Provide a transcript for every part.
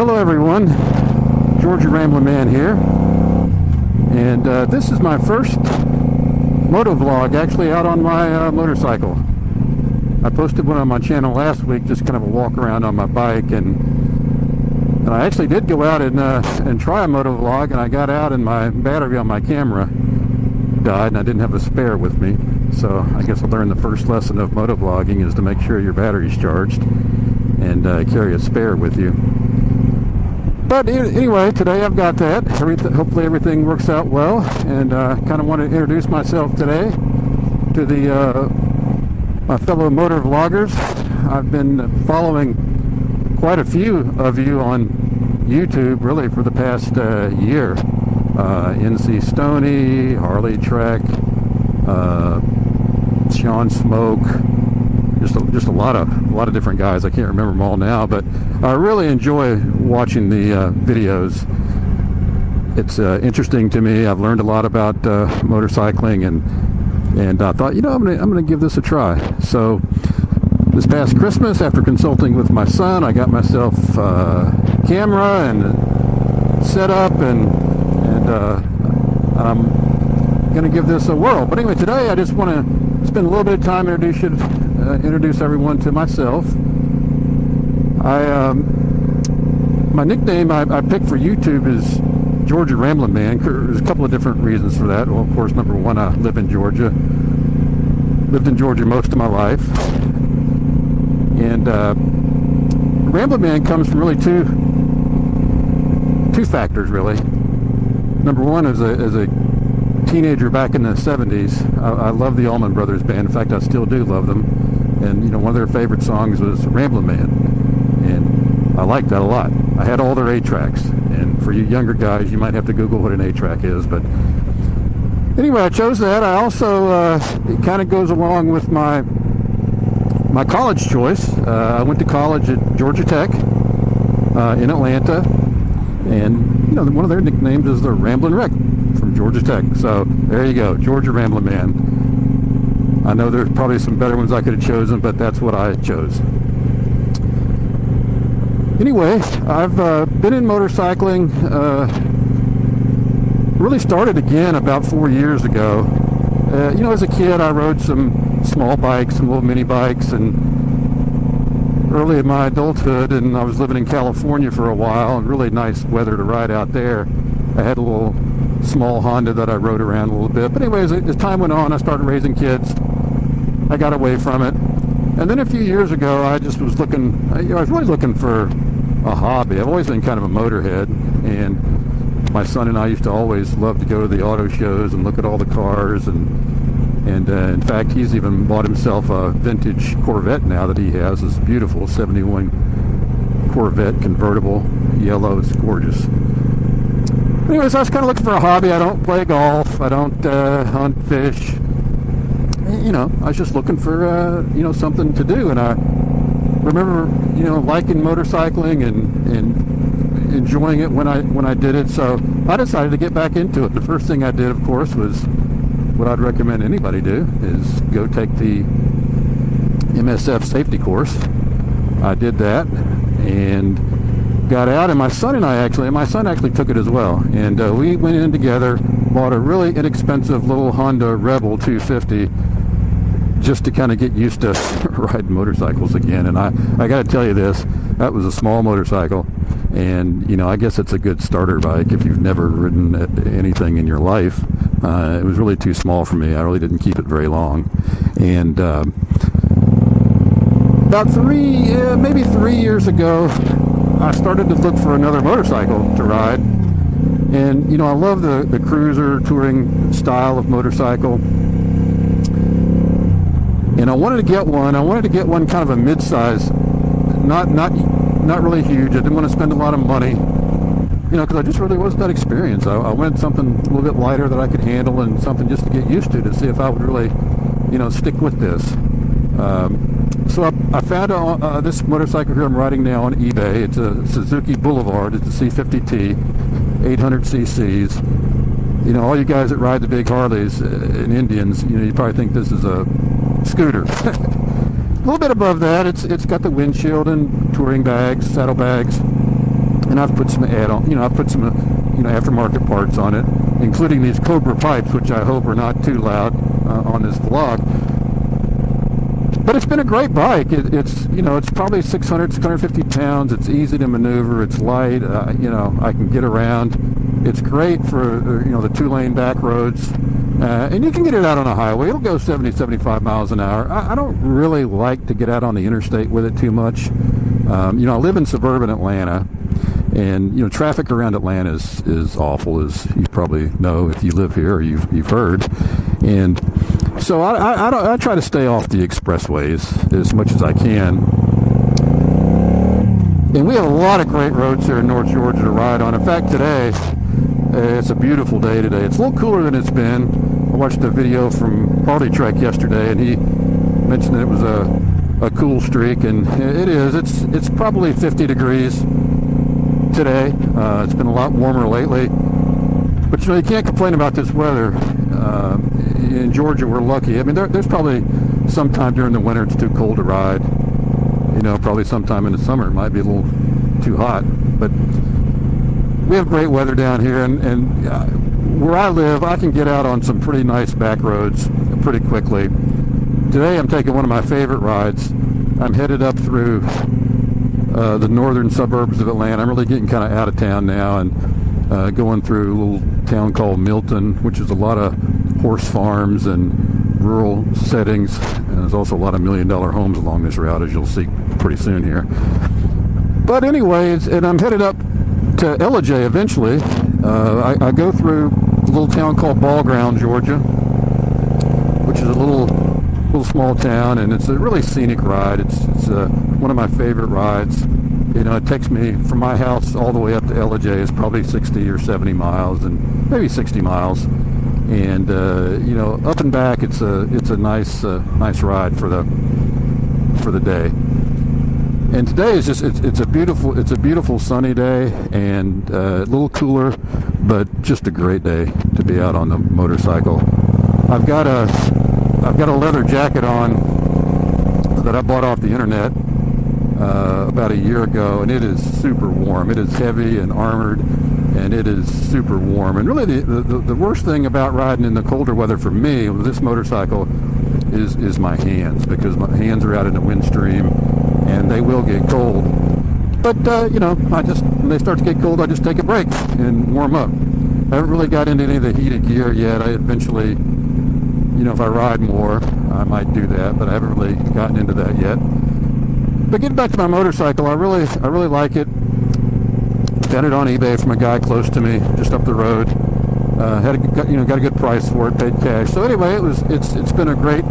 Hello everyone, Georgia Ramblin Man here, and this is my first moto vlog actually out on my motorcycle. I posted one on my channel last week, just kind of a walk around on my bike, and I actually did go out and try a moto vlog, and I got out and my battery on my camera died and I didn't have a spare with me. So I guess I learned the first lesson of moto vlogging is to make sure your battery's charged and carry a spare with you. But anyway, today I've got that. Hopefully everything works out well, and kind of want to introduce myself today to my fellow motor vloggers. I've been following quite a few of you on YouTube really for the past year. NC Stoney, Harley Trek, Sean Smoke, just a lot of different guys. I can't remember them all now, but I really enjoy watching the videos. It's interesting to me. I've learned a lot about motorcycling, and I thought, I'm gonna give this a try. So this past Christmas, after consulting with my son, I got myself a camera and set up, and I'm gonna give this a whirl. But anyway, today I just want to spend a little bit of time introduce everyone to myself. My nickname I picked for YouTube is Georgia Ramblin Man. There's a couple of different reasons for that. Well, of course, number one, I live in Georgia. Lived in Georgia most of my life. And Ramblin Man comes from really two factors, really. Number one, as a teenager back in the 70s, I love the Allman Brothers Band. In fact, I still do love them. And one of their favorite songs was Ramblin' Man, and I liked that a lot. I had all their 8-tracks, and for you younger guys, you might have to Google what an 8-track is. But anyway, I chose that. I also it kind of goes along with my college choice. I went to college at Georgia Tech in Atlanta, and one of their nicknames is the Ramblin' Wreck from Georgia Tech. So there you go, Georgia Ramblin' Man. I know there's probably some better ones I could have chosen, but that's what I chose. Anyway, I've been in motorcycling, really started again about 4 years ago. As a kid I rode some small bikes, some little mini bikes, and early in my adulthood, and I was living in California for a while, and really nice weather to ride out there. I had a little small Honda that I rode around a little bit. But anyways, as time went on, I started raising kids. I got away from it, and then a few years ago I just was looking, I was really looking for a hobby. I've always been kind of a motorhead, and my son and I used to always love to go to the auto shows and look at all the cars, and in fact he's even bought himself a vintage Corvette now that he has, this beautiful 71 Corvette convertible, yellow. It's gorgeous. Anyways, I was kind of looking for a hobby. I don't play golf, I don't hunt, fish. I was just looking for something to do, and I remember liking motorcycling and enjoying it when I did it. So I decided to get back into it. The first thing I did, of course, was what I'd recommend anybody do, is go take the MSF safety course. I did that and got out, and my son actually took it as well, and we went in together, bought a really inexpensive little Honda Rebel 250 just to kind of get used to riding motorcycles again. And I got to tell you this, that was a small motorcycle, and I guess it's a good starter bike if you've never ridden anything in your life. It was really too small for me. I really didn't keep it very long, and about maybe 3 years ago, I started to look for another motorcycle to ride. And I love the cruiser touring style of motorcycle, and I wanted to get one. I wanted to get one kind of a mid-size, not really huge. I didn't want to spend a lot of money, because I just really wasn't that experienced. I wanted something a little bit lighter that I could handle, and something just to get used to see if I would really stick with this. So I found this motorcycle here I'm riding now on eBay. It's a Suzuki Boulevard. It's a C50T, 800 cc's. All you guys that ride the big Harleys and Indians, you probably think this is a scooter. A little bit above that, it's got the windshield and touring bags, saddlebags. and I've put some add-on, I've put some, aftermarket parts on it, including these Cobra pipes, which I hope are not too loud on this vlog. But it's been a great bike. It's probably 650 pounds. It's easy to maneuver. It's light. I can get around. It's great for, the 2-lane back roads. And you can get it out on a highway. It'll go 70, 75 miles an hour. I don't really like to get out on the interstate with it too much. I live in suburban Atlanta. And, traffic around Atlanta is awful, as you probably know if you live here or you've heard. And so I try to stay off the expressways as much as I can. And we have a lot of great roads here in North Georgia to ride on. In fact, today, it's a beautiful day today. It's a little cooler than it's been. I watched a video from Harley Trek yesterday, and he mentioned that it was a cool streak, and it is. It's probably 50 degrees today. It's been a lot warmer lately. But, you can't complain about this weather. In Georgia, we're lucky. I mean, there's probably sometime during the winter it's too cold to ride. Probably sometime in the summer it might be a little too hot. But we have great weather down here, and where I live, I can get out on some pretty nice back roads pretty quickly. Today I'm taking one of my favorite rides. I'm headed up through the northern suburbs of Atlanta. I'm really getting kind of out of town now, and going through a little town called Milton, which is a lot of horse farms and rural settings. And there's also a lot of $1 million homes along this route, as you'll see pretty soon here. But anyways, and I'm headed up to Ellijay eventually. I go through a little town called Ball Ground, Georgia, which is a little small town, and it's a really scenic ride. It's one of my favorite rides. It takes me from my house all the way up to Ellijay. It's probably 60 or 70 miles, and maybe 60 miles. And up and back, it's a nice ride for the day. And today is just it's a beautiful sunny day, and a little cooler, but just a great day to be out on the motorcycle. I've got a leather jacket on that I bought off the internet about a year ago, and it is super warm. It is heavy and armored, and it is super warm. And really the worst thing about riding in the colder weather for me with this motorcycle is my hands, because my hands are out in the windstream and they will get cold. But when they start to get cold, I just take a break and warm up. I haven't really got into any of the heated gear yet. I eventually, if I ride more, I might do that, but I haven't really gotten into that yet. But getting back to my motorcycle, I really like it. Found it on eBay from a guy close to me, just up the road. Got a good price for it, paid cash. So anyway, it's been a great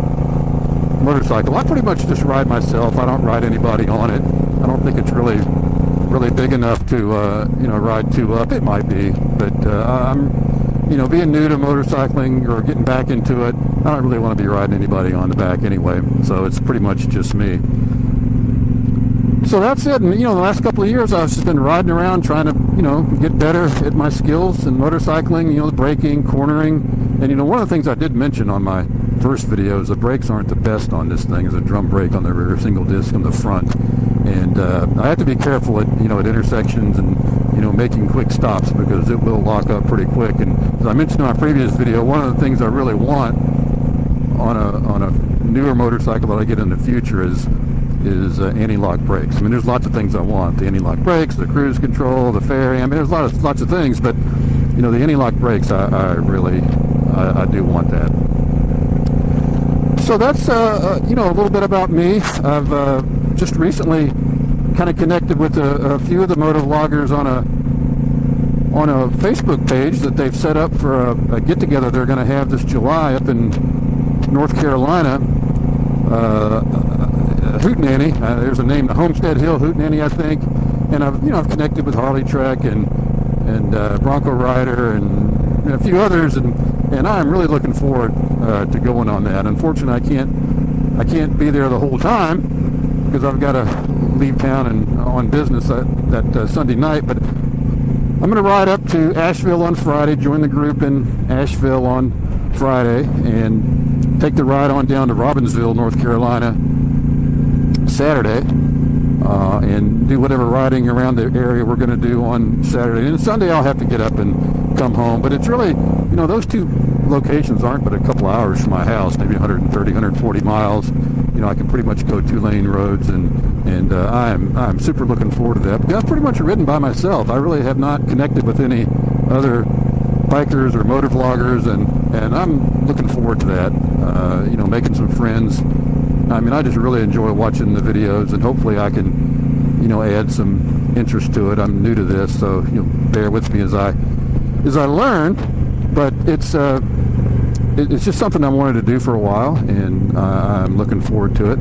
motorcycle. I pretty much just ride myself. I don't ride anybody on it. I don't think it's really big enough to ride two up. It might be, but I'm being new to motorcycling or getting back into it, I don't really want to be riding anybody on the back anyway. So it's pretty much just me. So that's it. And the last couple of years I've just been riding around trying to get better at my skills in motorcycling, the braking, cornering. And one of the things I did mention on my first video is the brakes aren't the best on this thing. It's a drum brake on the rear, single disc on the front. And I have to be careful at at intersections and making quick stops, because it will lock up pretty quick. And as I mentioned in my previous video, one of the things I really want on a newer motorcycle that I get in the future is anti-lock brakes. I mean, there's lots of things I want: the anti-lock brakes, the cruise control, the fairing. I mean, there's lots of things, but the anti-lock brakes, I do want that. So that's a little bit about me. I've just recently kind of connected with a few of the moto vloggers on a Facebook page that they've set up for a get-together they're going to have this July up in North Carolina. Hootenanny, there's a name, the Homestead Hill Hootenanny, I think. And I've connected with Harley Trek and Bronco Rider and a few others, and I'm really looking forward to going on that. Unfortunately, I can't be there the whole time because I've got to leave town and on business that Sunday night. But I'm going to ride up to Asheville on Friday, join the group in Asheville on Friday, and take the ride on down to Robbinsville, North Carolina, Saturday. and do whatever riding around the area we're going to do on Saturday. And Sunday I'll have to get up and come home. But it's really, you know, those two locations aren't but a couple hours from my house, maybe 130, 140 miles. You know, I can pretty much go 2-lane roads, and I'm super looking forward to that. Because I've pretty much ridden by myself. I really have not connected with any other bikers or motor vloggers, and I'm looking forward to that. You know, making some friends. I mean, I just really enjoy watching the videos, and hopefully I can, you know, add some interest to it. I'm new to this, so, you know, bear with me as I learn. But it's just something I wanted to do for a while, and I'm looking forward to it.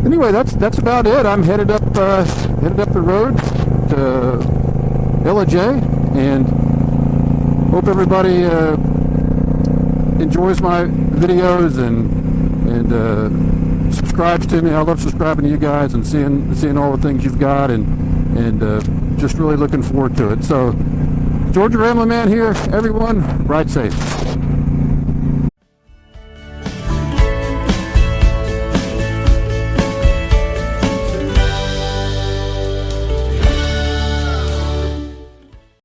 Anyway, that's about it. I'm headed up the road to LJ, and hope everybody enjoys my videos and subscribes to me. I love subscribing to you guys and seeing all the things you've got, and just really looking forward to it. So, Georgia Ramblin' Man here, everyone. Ride safe.